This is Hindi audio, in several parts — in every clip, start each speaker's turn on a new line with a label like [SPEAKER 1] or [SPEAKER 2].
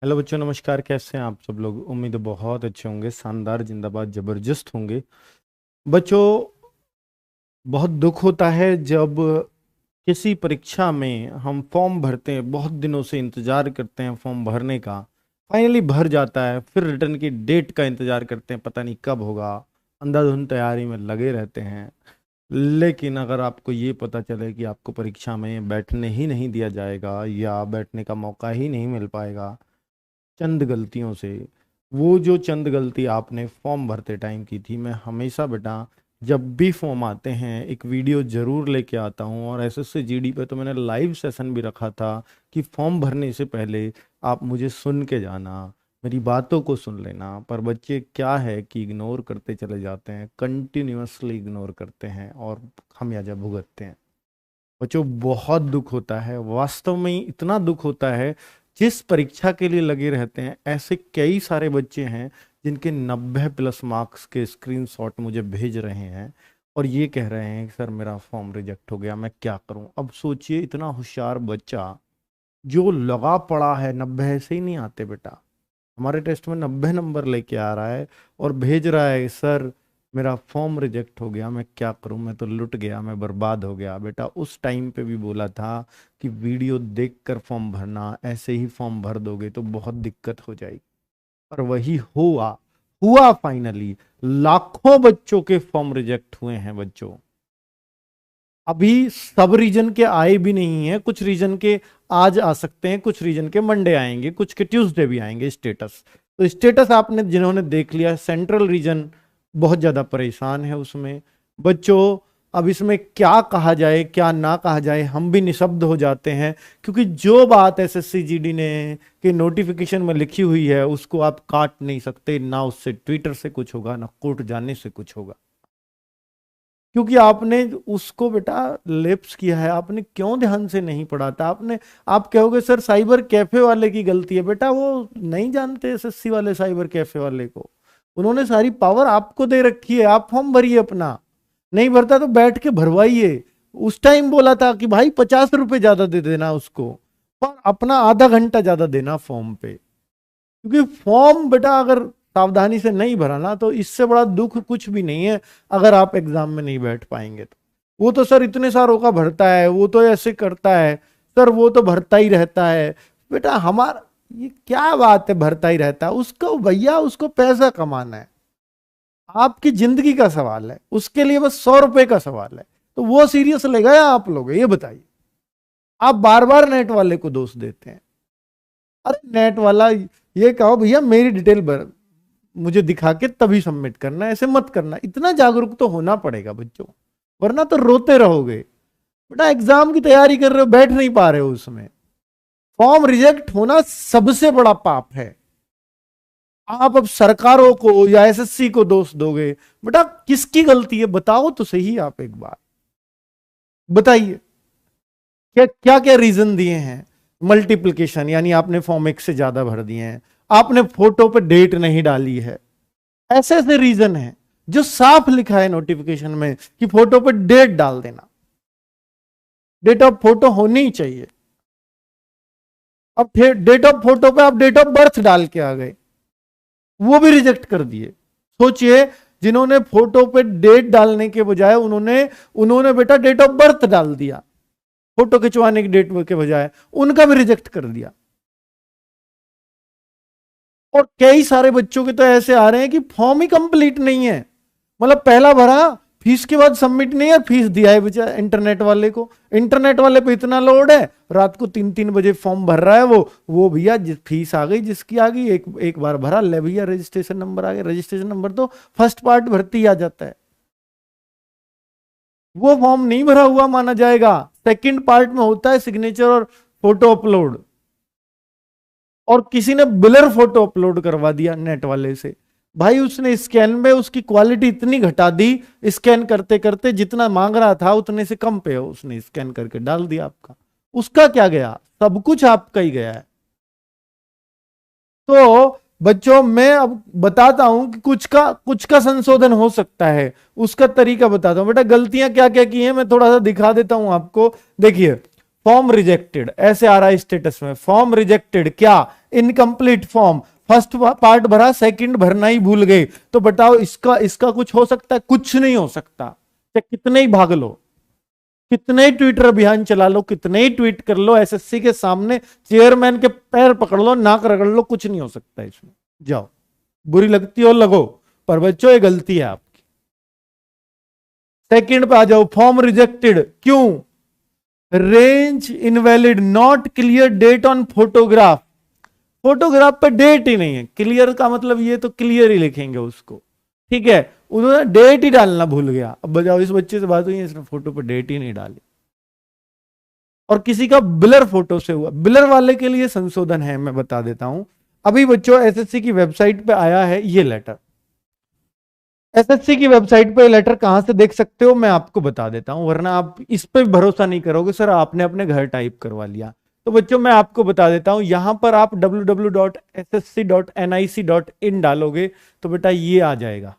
[SPEAKER 1] हेलो बच्चों, नमस्कार। कैसे हैं आप सब लोग? उम्मीद है बहुत अच्छे होंगे, शानदार, जिंदाबाद, जबरदस्त होंगे। बच्चों, बहुत दुख होता है जब किसी परीक्षा में हम फॉर्म भरते हैं, बहुत दिनों से इंतजार करते हैं फॉर्म भरने का, फाइनली भर जाता है, फिर रिटर्न की डेट का इंतजार करते हैं, पता नहीं कब होगा, अंधाधुंध तैयारी में लगे रहते हैं। लेकिन अगर आपको ये पता चले कि आपको परीक्षा में बैठने ही नहीं दिया जाएगा या बैठने का मौका ही नहीं मिल पाएगा चंद गलतियों से, वो जो चंद गलती आपने फॉर्म भरते टाइम की थी, मैं हमेशा बेटा जब भी फॉर्म आते हैं एक वीडियो जरूर लेके आता हूँ। और एसएससी जीडी पे तो मैंने लाइव सेशन भी रखा था कि फॉर्म भरने से पहले आप मुझे सुन के जाना, मेरी बातों को सुन लेना। पर बच्चे क्या है कि इग्नोर करते चले जाते हैं, कंटिन्यूअसली इग्नोर करते हैं और खामियाजा भुगतते हैं। बच्चों, बहुत दुख होता है, वास्तव में ही इतना दुख होता है। जिस परीक्षा के लिए लगे रहते हैं, ऐसे कई सारे बच्चे हैं जिनके 90+ मार्क्स के स्क्रीनशॉट मुझे भेज रहे हैं और ये कह रहे हैं कि सर मेरा फॉर्म रिजेक्ट हो गया, मैं क्या करूं। अब सोचिए, इतना होशियार बच्चा जो लगा पड़ा है, 90 ऐसे ही नहीं आते बेटा, हमारे टेस्ट में 90 नंबर लेके आ रहा है और भेज रहा है, सर मेरा फॉर्म रिजेक्ट हो गया, मैं क्या करूं, मैं तो लुट गया, मैं बर्बाद हो गया। बेटा, उस टाइम पे भी बोला था कि वीडियो देखकर फॉर्म भरना, ऐसे ही फॉर्म भर दोगे तो बहुत दिक्कत हो जाएगी। और वही हुआ, हुआ फाइनली। लाखों बच्चों के फॉर्म रिजेक्ट हुए हैं बच्चों। अभी सब रीजन के आए भी नहीं है, कुछ रीजन के आज आ सकते हैं, कुछ रीजन के मंडे आएंगे, कुछ के ट्यूसडे भी आएंगे स्टेटस। तो स्टेटस आपने जिन्होंने देख लिया, सेंट्रल रीजन बहुत ज्यादा परेशान है उसमें। बच्चों, अब इसमें क्या कहा जाए क्या ना कहा जाए, हम भी निशब्द हो जाते हैं, क्योंकि जो बात एसएससी जीडी ने के नोटिफिकेशन में लिखी हुई है उसको आप काट नहीं सकते, ना उससे ट्विटर से कुछ होगा ना कोर्ट जाने से कुछ होगा, क्योंकि आपने उसको बेटा लेप्स किया है, आपने क्यों ध्यान से नहीं पढ़ा था आपने। आप कहोगे सर साइबर कैफे वाले की गलती है, बेटा वो नहीं जानते एसएससी वाले साइबर कैफे वाले को, उन्होंने सारी पावर आपको दे रखी है, आप फॉर्म भरिए अपना, नहीं भरता तो बैठ के भरवाइए। उस टाइम बोला था कि भाई 50 रुपए ज्यादा दे देना उसको, पर अपना आधा घंटा ज्यादा देना फॉर्म पे, क्योंकि फॉर्म बेटा अगर सावधानी से नहीं भरा ना तो इससे बड़ा दुख कुछ भी नहीं है अगर आप एग्जाम में नहीं बैठ पाएंगे तो। वो तो सर इतने सारों का भरता है, वो तो ऐसे करता है, सर वो तो भरता ही रहता है। बेटा हमारा ये क्या बात है, भरता ही रहता है उसको, भैया उसको पैसा कमाना है, आपकी जिंदगी का सवाल है, उसके लिए बस 100 रुपए का सवाल है, तो वो सीरियस लेगा या आप लोग, ये बताइए। आप बार बार नेट वाले को दोष देते हैं। अरे नेट वाला ये कहो भैया मेरी डिटेल भर, मुझे दिखा के तभी सबमिट करना, ऐसे मत करना। इतना जागरूक तो होना पड़ेगा बच्चों, वरना तो रोते रहोगे। बेटा एग्जाम की तैयारी कर रहे हो, बैठ नहीं पा रहे हो उसमें, फॉर्म रिजेक्ट होना सबसे बड़ा पाप है। आप अब सरकारों को या एसएससी को दोष दोगे, बेटा किसकी गलती है बताओ तो सही, आप एक बार बताइए। क्या क्या क्या रीजन दिए हैं? मल्टीप्लिकेशन, यानी आपने फॉर्म एक से ज्यादा भर दिए हैं, आपने फोटो पे डेट नहीं डाली है, ऐसे ऐसे रीजन है जो साफ लिखा है नोटिफिकेशन में कि फोटो पे डेट डाल देना, डेट ऑफ फोटो होनी ही चाहिए। अब डेट ऑफ फोटो पे आप डेट ऑफ बर्थ डाल के आ गए, वो भी रिजेक्ट कर दिए। सोचिए, जिन्होंने फोटो पे डेट डालने के बजाय उन्होंने उन्होंने बेटा डेट ऑफ बर्थ डाल दिया, फोटो खिंचवाने की डेट के बजाय, उनका भी रिजेक्ट कर दिया। और कई सारे बच्चों के तो ऐसे आ रहे हैं कि फॉर्म ही कंप्लीट नहीं है, मतलब पहला भरा, फीस के बाद सबमिट नहीं है, फीस दिया है बेचारा इंटरनेट वाले को, इंटरनेट वाले पे इतना लोड है, रात को 3-3 बजे फॉर्म भर रहा है वो भैया फीस आ गई जिसकी आ गई, एक बार भरा, ले भैया रजिस्ट्रेशन नंबर आ गया, रजिस्ट्रेशन नंबर तो फर्स्ट पार्ट भरती आ जाता है, वो फॉर्म नहीं भरा हुआ माना जाएगा। सेकंड पार्ट में होता है सिग्नेचर और फोटो अपलोड, और किसी ने ब्लर फोटो अपलोड करवा दिया नेट वाले से, भाई उसने स्कैन में उसकी क्वालिटी इतनी घटा दी, स्कैन करते करते जितना मांग रहा था उतने से कम पे उसने स्कैन करके डाल दिया आपका, उसका क्या गया, सब कुछ आपका ही गया है। तो बच्चों मैं अब बताता हूं कि कुछ का संशोधन हो सकता है, उसका तरीका बताता हूं। बेटा गलतियां क्या क्या की हैं मैं थोड़ा सा दिखा देता हूं आपको, देखिए। फॉर्म रिजेक्टेड, ऐसे आ रहा है स्टेटस में, फॉर्म रिजेक्टेड, क्या इनकम्प्लीट फॉर्म, फर्स्ट पार्ट भरा सेकंड भरना ही भूल गए, तो बताओ इसका कुछ हो सकता है? कुछ नहीं हो सकता। कितने ही भाग लो, कितने ही ट्विटर अभियान चला लो, कितने ही ट्वीट कर लो, एसएससी के सामने चेयरमैन के पैर पकड़ लो, नाक रगड़ लो, कुछ नहीं हो सकता इसमें। जाओ, बुरी लगती हो लगो, पर बच्चों ये गलती है आपकी। सेकंड पे आ जाओ, फॉर्म रिजेक्टेड, क्यों? Range invalid, not clear date on photograph, photograph पे डेट ही नहीं है। क्लियर का मतलब ये तो क्लियर ही लिखेंगे उसको, ठीक है, उन्होंने डेट ही डालना भूल गया। अब बजाओ, इस बच्चे से बात हुई, इसने फोटो पे डेट ही नहीं डाली, और किसी का ब्लर फोटो से हुआ। ब्लर वाले के लिए संशोधन है, मैं बता देता हूं। अभी बच्चों एसएससी की वेबसाइट पे आया है ये लेटर, एसएससी की वेबसाइट पे लेटर कहां से देख सकते हो मैं आपको बता देता हूं, वरना आप इस पे भरोसा नहीं करोगे सर आपने अपने घर टाइप करवा लिया। तो बच्चों मैं आपको बता देता हूं, यहां पर आप www.ssc.nic.in डालोगे तो बेटा ये आ जाएगा,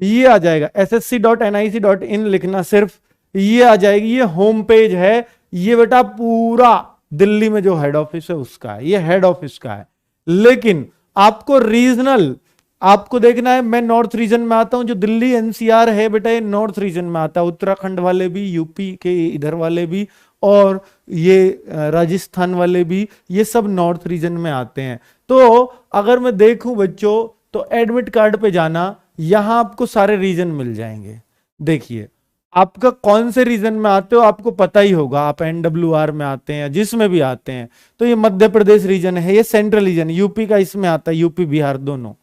[SPEAKER 1] ये आ जाएगा ssc.nic.in लिखना सिर्फ, ये आ जाएगी, ये होम पेज है। ये बेटा पूरा दिल्ली में जो हेड ऑफिस है उसका है, ये हेड ऑफिस का है। लेकिन आपको रीजनल आपको देखना है, मैं नॉर्थ रीजन में आता हूं, जो दिल्ली एनसीआर है बेटा ये नॉर्थ रीजन में आता है, उत्तराखंड वाले भी, यूपी के इधर वाले भी, और ये राजस्थान वाले भी, ये सब नॉर्थ रीजन में आते हैं। तो अगर मैं देखूं बच्चों, तो एडमिट कार्ड पे जाना, यहां आपको सारे रीजन मिल जाएंगे। देखिए आपका कौन से रीजन में आते हो आपको पता ही होगा, आप एनडब्ल्यूआर में आते हैं, जिसमें भी आते हैं। तो ये मध्य प्रदेश रीजन है, ये सेंट्रल रीजन, यूपी का इसमें आता है, यूपी बिहार दोनों,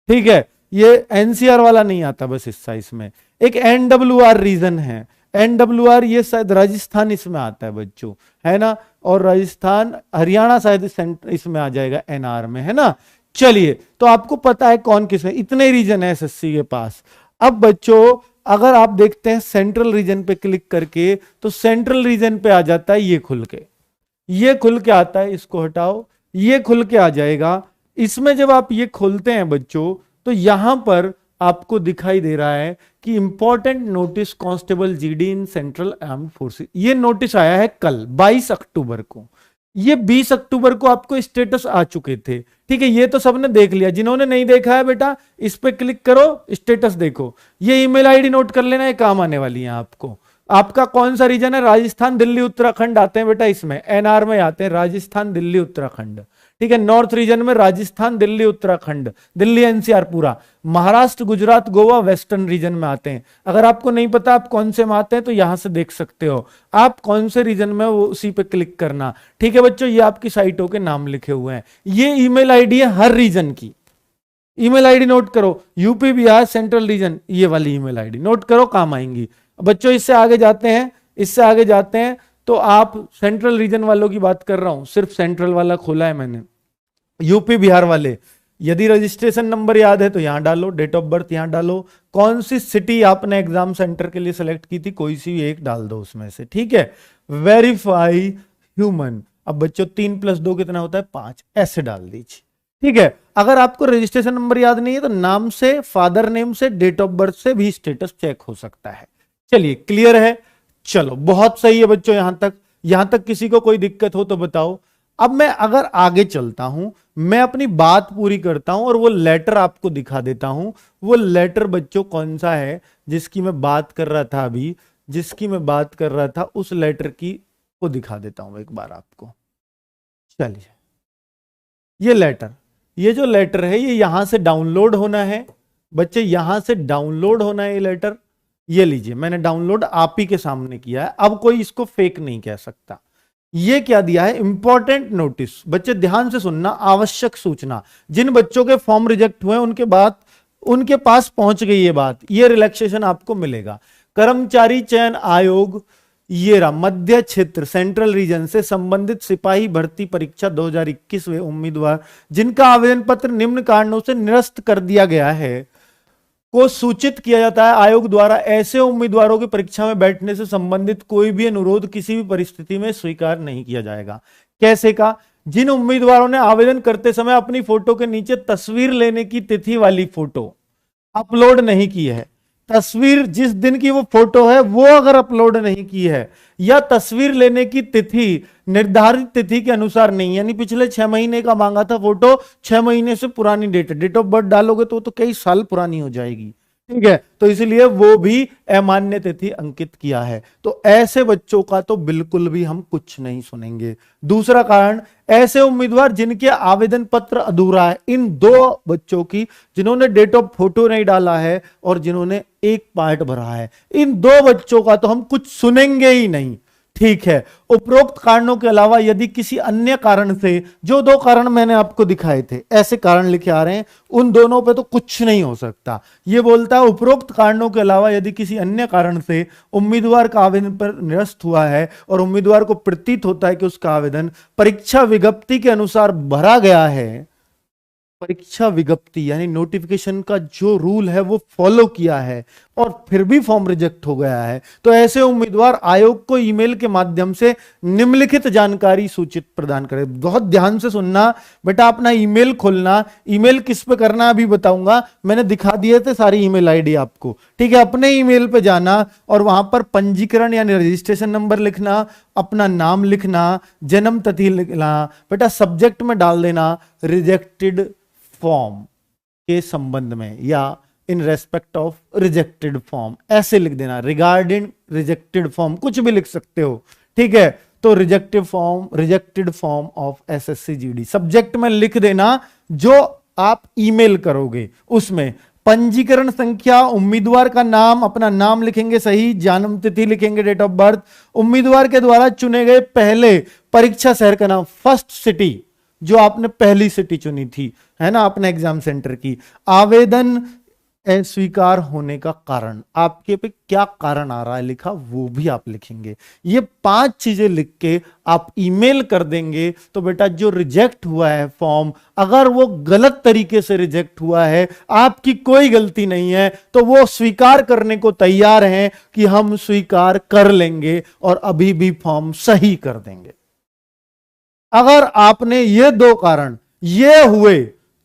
[SPEAKER 1] ठीक है। ये एनसीआर वाला नहीं आता बस हिस्सा इसमें। एक एनडब्ल्यूआर रीजन है, एनडब्ल्यूआर ये शायद राजस्थान इसमें आता है बच्चों, है ना, और राजस्थान हरियाणा शायद इसमें आ जाएगा एनआर में, है ना। चलिए, तो आपको पता है कौन किस में, इतने रीजन है एसएससी के पास। अब बच्चों अगर आप देखते हैं सेंट्रल रीजन पे क्लिक करके, तो सेंट्रल रीजन पे आ जाता है ये खुल के, ये खुल के आता है, इसको हटाओ, ये खुल के आ जाएगा। इसमें जब आप ये खोलते हैं बच्चों, तो यहां पर आपको दिखाई दे रहा है कि important notice constable GD in central armed forces, ये नोटिस आया है कल 22 अक्टूबर को, ये 20 अक्टूबर को आपको स्टेटस आ चुके थे, ठीक है। ये तो सबने देख लिया, जिन्होंने नहीं देखा है बेटा इस पे क्लिक करो, स्टेटस देखो, ये ईमेल आईडी नोट कर लेना, ये काम आने वाली है आपको। आपका कौन सा रीजन है? राजस्थान दिल्ली उत्तराखंड आते हैं बेटा, इसमें एनआर में आते हैं राजस्थान दिल्ली उत्तराखंड, ठीक है। नॉर्थ रीजन में राजस्थान दिल्ली उत्तराखंड, दिल्ली एनसीआर पूरा, महाराष्ट्र गुजरात गोवा वेस्टर्न रीजन में आते हैं। अगर आपको नहीं पता आप कौन से में आते हैं तो यहां से देख सकते हो आप कौन से रीजन में, वो उसी पे क्लिक करना, ठीक है बच्चों। ये आपकी साइटों के नाम लिखे हुए हैं, ये ईमेल आईडी है हर रीजन की, ईमेल आईडी नोट करो, यूपी बिहार सेंट्रल रीजन, ये वाली ईमेल आईडी नोट करो, काम आएंगी बच्चों। इससे आगे जाते हैं, इससे आगे जाते हैं, तो आप सेंट्रल रीजन वालों की बात कर रहा हूं, सिर्फ सेंट्रल वाला खोला है मैंने। यूपी बिहार वाले, यदि रजिस्ट्रेशन नंबर याद है तो यहां डालो, डेट ऑफ बर्थ यहां डालो, कौन सी सिटी आपने एग्जाम सेंटर के लिए सेलेक्ट की थी, कोई सी एक डाल दो उसमें से, ठीक है। वेरीफाई ह्यूमन, अब बच्चों 3 + 2 कितना होता है? 5, ऐसे डाल दीजिए, ठीक है। अगर आपको रजिस्ट्रेशन नंबर याद नहीं है तो नाम से, फादर नेम से, डेट ऑफ बर्थ से भी स्टेटस चेक हो सकता है। चलिए क्लियर है, चलो बहुत सही है बच्चों। यहां तक किसी को कोई दिक्कत हो तो बताओ। अब मैं अगर आगे चलता हूं, मैं अपनी बात पूरी करता हूं और वो लेटर आपको दिखा देता हूं। वो लेटर बच्चों कौन सा है जिसकी मैं बात कर रहा था अभी, जिसकी मैं बात कर रहा था, उस लेटर की को दिखा देता हूं एक बार आपको। चलिए, ये लेटर, ये जो लेटर है ये यहां से डाउनलोड होना है बच्चे, यहां से डाउनलोड होना है ये लेटर। ये लीजिए, मैंने डाउनलोड आप ही के सामने किया है, अब कोई इसको फेक नहीं कह सकता। ये क्या दिया है? इंपॉर्टेंट नोटिस, बच्चे ध्यान से सुनना, आवश्यक सूचना। जिन बच्चों के फॉर्म रिजेक्ट हुए उनके पास पहुंच गई ये बात, ये रिलैक्सेशन आपको मिलेगा। कर्मचारी चयन आयोग, ये रहा, मध्य क्षेत्र सेंट्रल रीजन से संबंधित सिपाही भर्ती परीक्षा 2021 वे उम्मीदवार जिनका आवेदन पत्र निम्न कारणों से निरस्त कर दिया गया है को सूचित किया जाता है। आयोग द्वारा ऐसे उम्मीदवारों की परीक्षा में बैठने से संबंधित कोई भी अनुरोध किसी भी परिस्थिति में स्वीकार नहीं किया जाएगा। कैसे का? जिन उम्मीदवारों ने आवेदन करते समय अपनी फोटो के नीचे तस्वीर लेने की तिथि वाली फोटो अपलोड नहीं की है, तस्वीर जिस दिन की वो फोटो है वो अगर अपलोड नहीं की है, या तस्वीर लेने की तिथि निर्धारित तिथि के अनुसार नहीं, यानी पिछले 6 महीने का मांगा था फोटो, 6 महीने से पुरानी डेट ऑफ बर्थ डालोगे तो कई साल पुरानी हो जाएगी। ठीक है, तो इसलिए वो भी अमान्य तिथि अंकित किया है। तो ऐसे बच्चों का तो बिल्कुल भी हम कुछ नहीं सुनेंगे। दूसरा कारण, ऐसे उम्मीदवार जिनके आवेदन पत्र अधूरा है, इन दो बच्चों की जिन्होंने डेट ऑफ फोटो नहीं डाला है और जिन्होंने एक पार्ट भरा है, इन दो बच्चों का तो हम कुछ सुनेंगे ही नहीं। ठीक है, उपरोक्त कारणों के अलावा यदि किसी अन्य कारण से, जो दो कारण मैंने आपको दिखाए थे, ऐसे कारण लिखे आ रहे हैं, उन दोनों पे तो कुछ नहीं हो सकता। ये बोलता है उपरोक्त कारणों के अलावा यदि किसी अन्य कारण से उम्मीदवार का आवेदन पर निरस्त हुआ है और उम्मीदवार को प्रतीत होता है कि उसका आवेदन परीक्षा विज्ञप्ति के अनुसार भरा गया है, परीक्षा विज्ञप्ति यानी नोटिफिकेशन का जो रूल है वो फॉलो किया है, और फिर भी फॉर्म रिजेक्ट हो गया है, तो ऐसे उम्मीदवार आयोग को ईमेल के माध्यम से निम्नलिखित जानकारी सूचित प्रदान करें। बहुत ध्यान से सुनना बेटा, अपना ईमेल खोलना, ईमेल किस पे करना अभी बताऊंगा, मैंने दिखा दिए थे सारी ईमेल आईडी आपको। ठीक है, अपने ईमेल पे जाना और वहां पर पंजीकरण यानी रजिस्ट्रेशन नंबर लिखना, अपना नाम लिखना, जन्म तिथि लिखना, बेटा सब्जेक्ट में डाल देना रिजेक्टेड फॉर्म के संबंध में या in respect of rejected form, ऐसे लिख देना, रिगार्डिंग रिजेक्टेड फॉर्म, कुछ भी लिख सकते हो। ठीक है, तो rejected form of SSC GD subject में लिख देना जो आप ईमेल करोगे। उसमें पंजीकरण संख्या, उम्मीदवार का नाम, अपना नाम लिखेंगे सही, जन्म तिथि लिखेंगे, डेट ऑफ बर्थ, उम्मीदवार के द्वारा चुने गए पहले परीक्षा शहर का नाम, फर्स्ट सिटी जो आपने पहली सिटी चुनी थी, है ना, अपने एग्जाम सेंटर की, आवेदन अस्वीकार होने का कारण, आपके पे क्या कारण आ रहा है लिखा, वो भी आप लिखेंगे। ये 5 चीजें लिख के आप ईमेल कर देंगे तो बेटा जो रिजेक्ट हुआ है फॉर्म, अगर वो गलत तरीके से रिजेक्ट हुआ है, आपकी कोई गलती नहीं है, तो वो स्वीकार करने को तैयार हैं कि हम स्वीकार कर लेंगे और अभी भी फॉर्म सही कर देंगे। अगर आपने ये 2 कारण ये हुए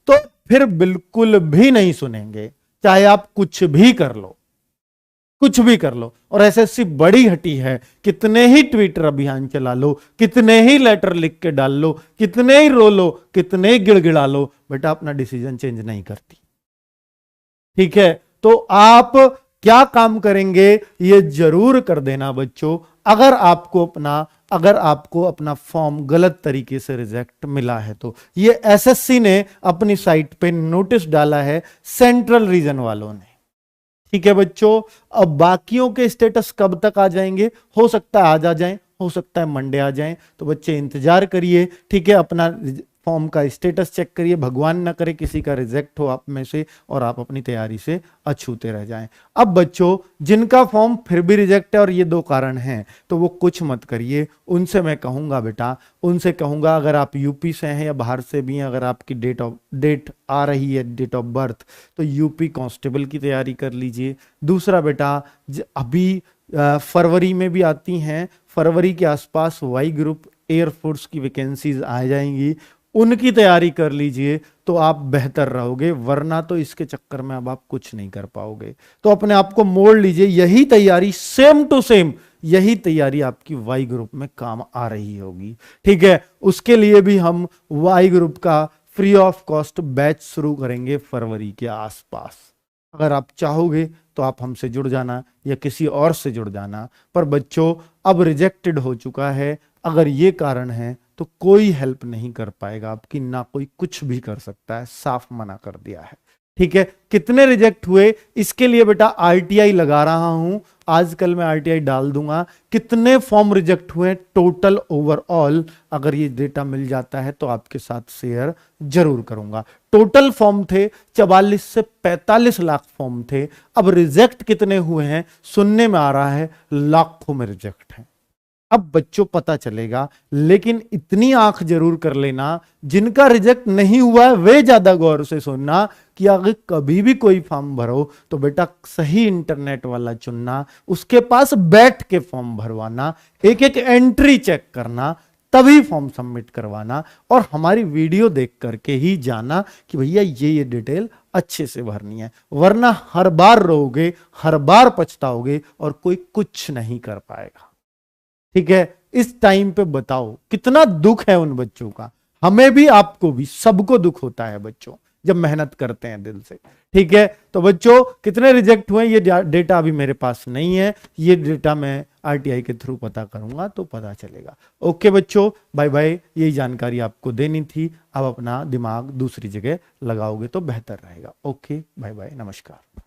[SPEAKER 1] तो फिर बिल्कुल भी नहीं सुनेंगे, चाहे आप कुछ भी कर लो, कुछ भी कर लो। और एसएससी बड़ी हटी है, कितने ही ट्विटर अभियान चला लो, कितने ही लेटर लिख के डाल लो, कितने ही रो लो, कितने ही गिड़गिड़ा लो, बेटा अपना डिसीजन चेंज नहीं करती। ठीक है, तो आप क्या काम करेंगे ये जरूर कर देना बच्चों, अगर आपको अपना फॉर्म गलत तरीके से रिजेक्ट मिला है तो। ये एसएससी ने अपनी साइट पे नोटिस डाला है, सेंट्रल रीजन वालों ने। ठीक है बच्चों, अब बाकियों के स्टेटस कब तक आ जाएंगे, हो सकता है आज आ जाएं, हो सकता है मंडे आ जाएं, तो बच्चे इंतजार करिए। ठीक है, अपना फॉर्म का स्टेटस चेक करिए, भगवान ना करे किसी का रिजेक्ट हो आप में से और आप अपनी तैयारी से अछूते रह जाएं। अब बच्चों जिनका फॉर्म फिर भी रिजेक्ट है और ये 2 कारण हैं, तो वो कुछ मत करिए, उनसे मैं कहूंगा बेटा, उनसे कहूंगा अगर आप यूपी से हैं या बाहर से भी हैं, अगर आपकी डेट आ रही है डेट ऑफ बर्थ, तो यूपी कांस्टेबल की तैयारी कर लीजिए। दूसरा बेटा, अभी फरवरी में भी आती हैं, फरवरी के आसपास वाई ग्रुप एयरफोर्स की वैकेंसीज आ जाएंगी, उनकी तैयारी कर लीजिए तो आप बेहतर रहोगे, वरना तो इसके चक्कर में अब आप कुछ नहीं कर पाओगे। तो अपने आप को मोड़ लीजिए, यही तैयारी सेम टू सेम, यही तैयारी आपकी वाई ग्रुप में काम आ रही होगी। ठीक है, उसके लिए भी हम वाई ग्रुप का फ्री ऑफ कॉस्ट बैच शुरू करेंगे फरवरी के आसपास। अगर आप चाहोगे तो आप हमसे जुड़ जाना या किसी और से जुड़ जाना। पर बच्चों अब रिजेक्टेड हो चुका है, अगर ये कारण है तो कोई हेल्प नहीं कर पाएगा आपकी, ना कोई कुछ भी कर सकता है, साफ मना कर दिया है। ठीक है, कितने रिजेक्ट हुए इसके लिए बेटा आरटीआई लगा रहा हूं, आजकल मैं आरटीआई डाल दूंगा, कितने फॉर्म रिजेक्ट हुए टोटल ओवरऑल, अगर ये डेटा मिल जाता है तो आपके साथ शेयर जरूर करूंगा। टोटल फॉर्म थे 44 से 45 लाख फॉर्म थे, अब रिजेक्ट कितने हुए हैं सुनने में आ रहा है लाखों में रिजेक्ट है। अब बच्चों पता चलेगा, लेकिन इतनी आंख जरूर कर लेना, जिनका रिजेक्ट नहीं हुआ है वे ज्यादा गौर से सुनना कि अगर कभी भी कोई फॉर्म भरो तो बेटा सही इंटरनेट वाला चुनना, उसके पास बैठ के फॉर्म भरवाना, एक एक एंट्री चेक करना, तभी फॉर्म सबमिट करवाना, और हमारी वीडियो देख करके ही जाना कि भैया ये डिटेल अच्छे से भरनी है, वरना हर बार रोओगे, हर बार पछताओगे और कोई कुछ नहीं कर पाएगा। ठीक है, इस टाइम पे बताओ कितना दुख है उन बच्चों का। हमें भी, आपको भी, सबको दुख होता है बच्चों जब मेहनत करते हैं दिल से। ठीक है, तो बच्चों कितने रिजेक्ट हुए ये डेटा अभी मेरे पास नहीं है, ये डेटा मैं आरटीआई के थ्रू पता करूंगा तो पता चलेगा। ओके बच्चों, बाय बाय। यही जानकारी आपको देनी थी। अब अपना दिमाग दूसरी जगह लगाओगे तो बेहतर रहेगा। ओके, बाय बाय, नमस्कार।